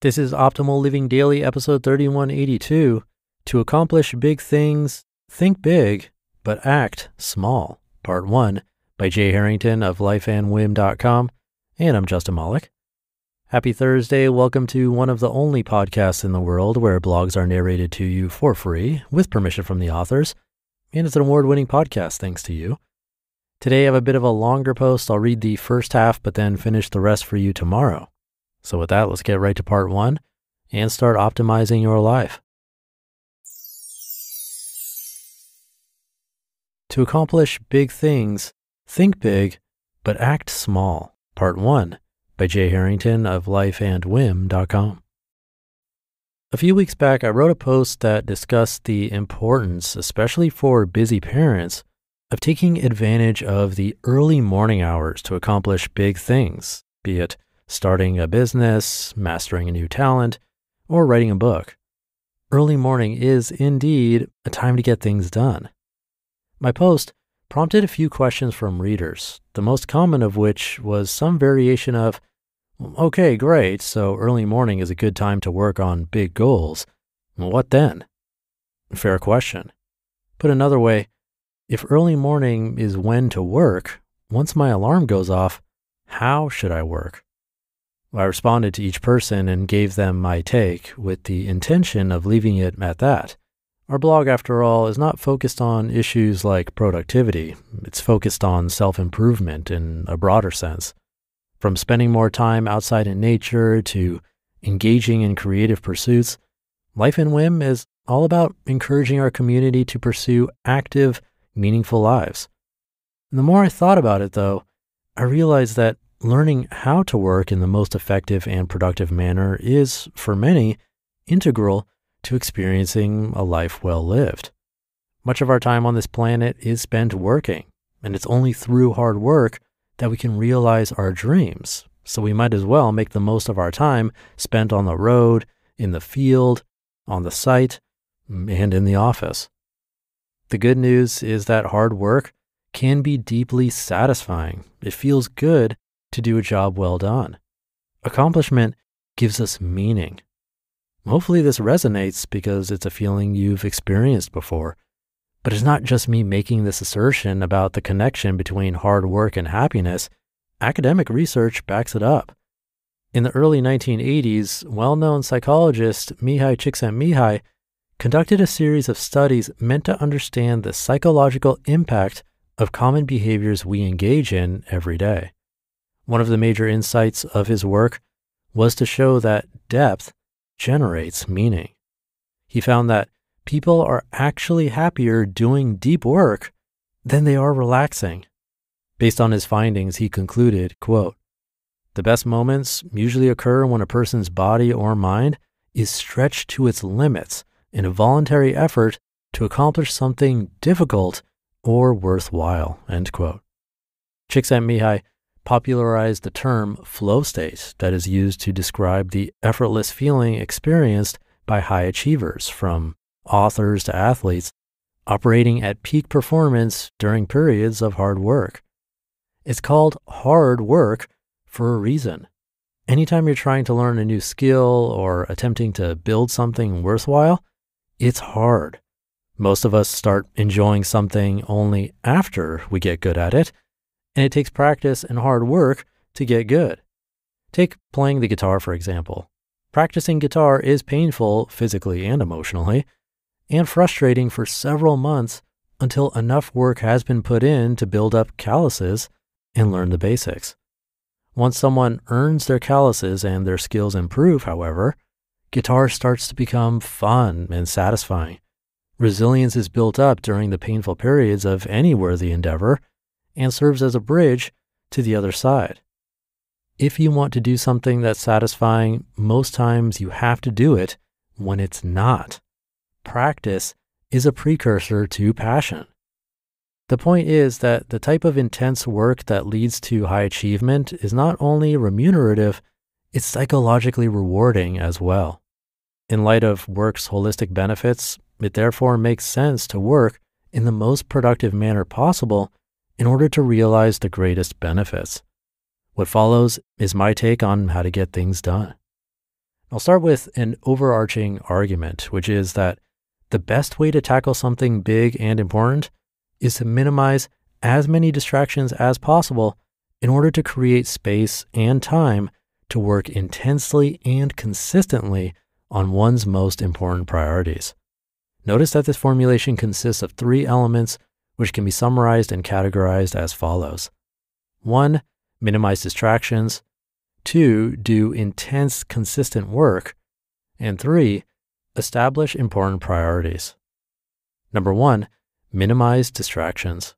This is Optimal Living Daily, episode 3182. To accomplish big things, think big, but act small. Part 1 by Jay Harrington of lifeandwhim.com. And I'm Justin Malik. Happy Thursday. Welcome to one of the only podcasts in the world where blogs are narrated to you for free, with permission from the authors. And it's an award-winning podcast thanks to you. Today I have a bit of a longer post. I'll read the first half, but then finish the rest for you tomorrow. So with that, let's get right to part 1 and start optimizing your life. To accomplish big things, think big, but act small. Part 1 by Jay Harrington of lifeandwhim.com. A few weeks back, I wrote a post that discussed the importance, especially for busy parents, of taking advantage of the early morning hours to accomplish big things, be it starting a business, mastering a new talent, or writing a book. Early morning is indeed a time to get things done. My post prompted a few questions from readers, the most common of which was some variation of, okay, great, so early morning is a good time to work on big goals. What then? Fair question. Put another way, if early morning is when to work, once my alarm goes off, how should I work? I responded to each person and gave them my take with the intention of leaving it at that. Our blog, after all, is not focused on issues like productivity. It's focused on self-improvement in a broader sense. From spending more time outside in nature to engaging in creative pursuits, Life and Whim is all about encouraging our community to pursue active, meaningful lives. And the more I thought about it, though, I realized that learning how to work in the most effective and productive manner is, for many, integral to experiencing a life well lived. Much of our time on this planet is spent working, and it's only through hard work that we can realize our dreams. So we might as well make the most of our time spent on the road, in the field, on the site, and in the office. The good news is that hard work can be deeply satisfying. It feels good to do a job well done. Accomplishment gives us meaning. Hopefully this resonates because it's a feeling you've experienced before. But it's not just me making this assertion about the connection between hard work and happiness. Academic research backs it up. In the early 1980s, well-known psychologist Mihai Csikszentmihalyi conducted a series of studies meant to understand the psychological impact of common behaviors we engage in every day. One of the major insights of his work was to show that depth generates meaning. He found that people are actually happier doing deep work than they are relaxing. Based on his findings, he concluded, quote, "The best moments usually occur when a person's body or mind is stretched to its limits in a voluntary effort to accomplish something difficult or worthwhile," end quote. Csikszentmihalyi popularized the term flow state that is used to describe the effortless feeling experienced by high achievers, from authors to athletes, operating at peak performance during periods of hard work. It's called hard work for a reason. Anytime you're trying to learn a new skill or attempting to build something worthwhile, it's hard. Most of us start enjoying something only after we get good at it, and it takes practice and hard work to get good. Take playing the guitar, for example. Practicing guitar is painful physically and emotionally, and frustrating for several months until enough work has been put in to build up calluses and learn the basics. Once someone earns their calluses and their skills improve, however, guitar starts to become fun and satisfying. Resilience is built up during the painful periods of any worthy endeavor, and serves as a bridge to the other side. If you want to do something that's satisfying, most times you have to do it when it's not. Practice is a precursor to passion. The point is that the type of intense work that leads to high achievement is not only remunerative, it's psychologically rewarding as well. In light of work's holistic benefits, it therefore makes sense to work in the most productive manner possible in order to realize the greatest benefits. What follows is my take on how to get things done. I'll start with an overarching argument, which is that the best way to tackle something big and important is to minimize as many distractions as possible in order to create space and time to work intensely and consistently on one's most important priorities. Notice that this formulation consists of 3 elements which can be summarized and categorized as follows. 1, minimize distractions. 2, do intense, consistent work. And 3, establish important priorities. Number 1, minimize distractions.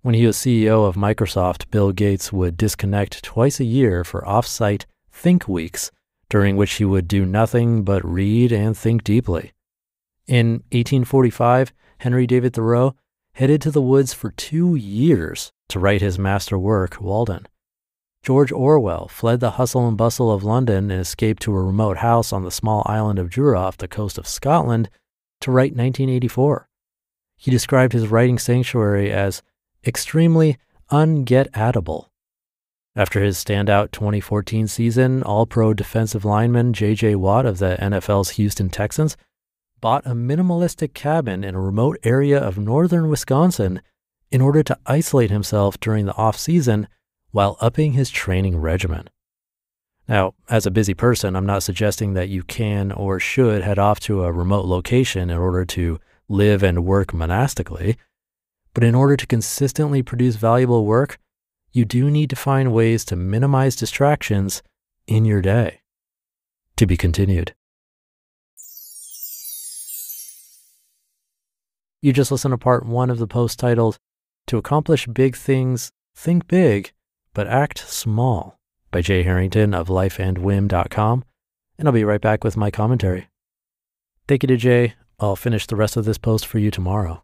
When he was CEO of Microsoft, Bill Gates would disconnect twice a year for off-site think weeks, during which he would do nothing but read and think deeply. In 1845, Henry David Thoreau headed to the woods for 2 years to write his master work, Walden. George Orwell fled the hustle and bustle of London and escaped to a remote house on the small island of Jura off the coast of Scotland to write 1984. He described his writing sanctuary as extremely unget-atable. After his standout 2014 season, All-Pro defensive lineman J.J. Watt of the NFL's Houston Texans bought a minimalistic cabin in a remote area of northern Wisconsin in order to isolate himself during the off-season while upping his training regimen. Now, as a busy person, I'm not suggesting that you can or should head off to a remote location in order to live and work monastically, but in order to consistently produce valuable work, you do need to find ways to minimize distractions in your day. To be continued. You just listened to part 1 of the post titled, To Accomplish Big Things, Think Big, but Act Small, by Jay Harrington of lifeandwhim.com, and I'll be right back with my commentary. Thank you to Jay. I'll finish the rest of this post for you tomorrow.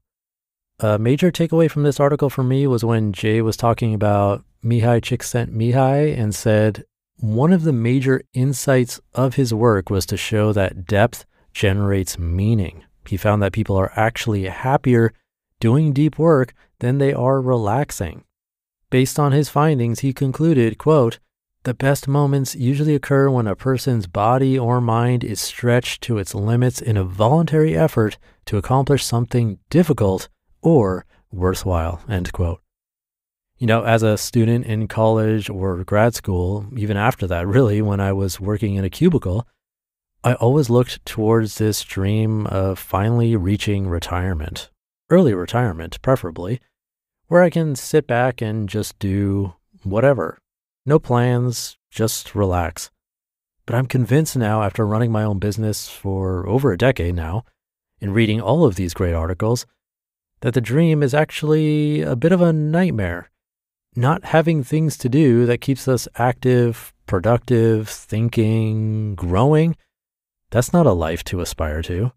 A major takeaway from this article for me was when Jay was talking about Mihai Csikszentmihalyi and said one of the major insights of his work was to show that depth generates meaning. He found that people are actually happier doing deep work than they are relaxing. Based on his findings, he concluded, quote, "The best moments usually occur when a person's body or mind is stretched to its limits in a voluntary effort to accomplish something difficult or worthwhile," end quote. You know, as a student in college or grad school, even after that, really, when I was working in a cubicle, I always looked towards this dream of finally reaching retirement, early retirement preferably, where I can sit back and just do whatever. No plans, just relax. But I'm convinced now, after running my own business for over a decade now, and reading all of these great articles, that the dream is actually a bit of a nightmare. Not having things to do that keeps us active, productive, thinking, growing, that's not a life to aspire to.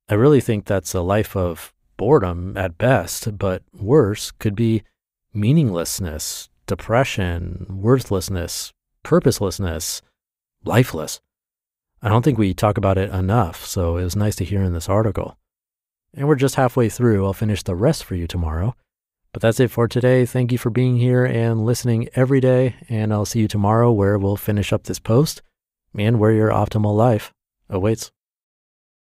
I really think that's a life of boredom at best, but worse could be meaninglessness, depression, worthlessness, purposelessness, lifeless. I don't think we talk about it enough, so it was nice to hear in this article. And we're just halfway through. I'll finish the rest for you tomorrow. But that's it for today. Thank you for being here and listening every day, and I'll see you tomorrow where we'll finish up this post and where your optimal life awaits.